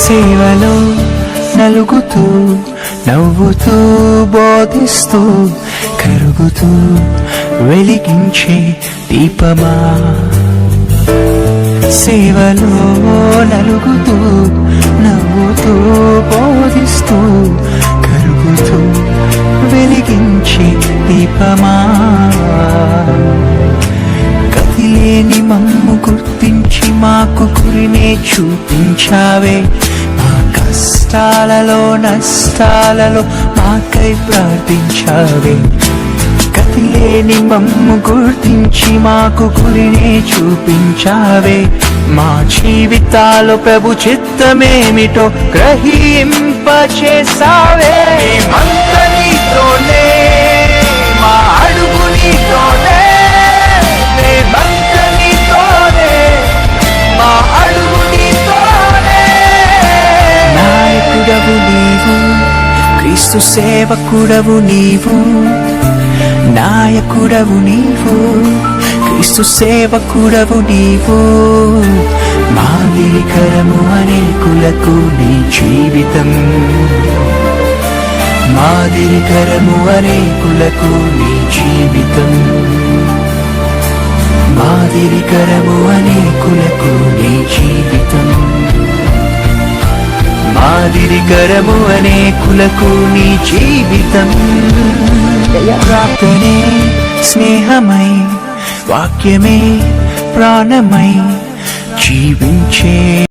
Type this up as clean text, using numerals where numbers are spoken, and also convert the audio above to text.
సేవలో నలుగుతూ నవ్వుతూ బోధిస్తూ కరుగుతూ వెలిగించే దీపమా. సేవలో నలుగుతూ నవ్వుతూ బోధిస్తూ కరుగుతూ వెలిగించే దీపమా. గతిలేని మమ్ము గుర్తించి మాకు గురినే చూపించావే. మా కష్టాలలో నష్టాలలో మాకై ప్రార్థించావే. గతిలేని మమ్ము గుర్తించి మాకు గురినే చూపించావే. మా జీవితాలు ప్రభు చిత్తమేమిటో గ్రహింపచేసావే. మేమంతా నీతోనే, మా అడుగు నీతోనే, మేమంతా నీతోనే, మా అడుగు నీతోనే. నాయకుడవు నీవు, క్రీస్తు సేవకుడవు నీవు. నాయకుడవు నీవు, క్రీస్తు సేవకుడవు నీవు. మాదిరికరము అనేకులకు నీ జీవితం. మాదిరికరము అనేకులకు నీ జీవితం. మాదిరికరము అనేకులకు నీ జీవితం. మాదిరికరము అనేకులకు నీ జీవితం. ప్రార్థనే స్నేహమై, వాక్యమే ప్రాణమై జీవించే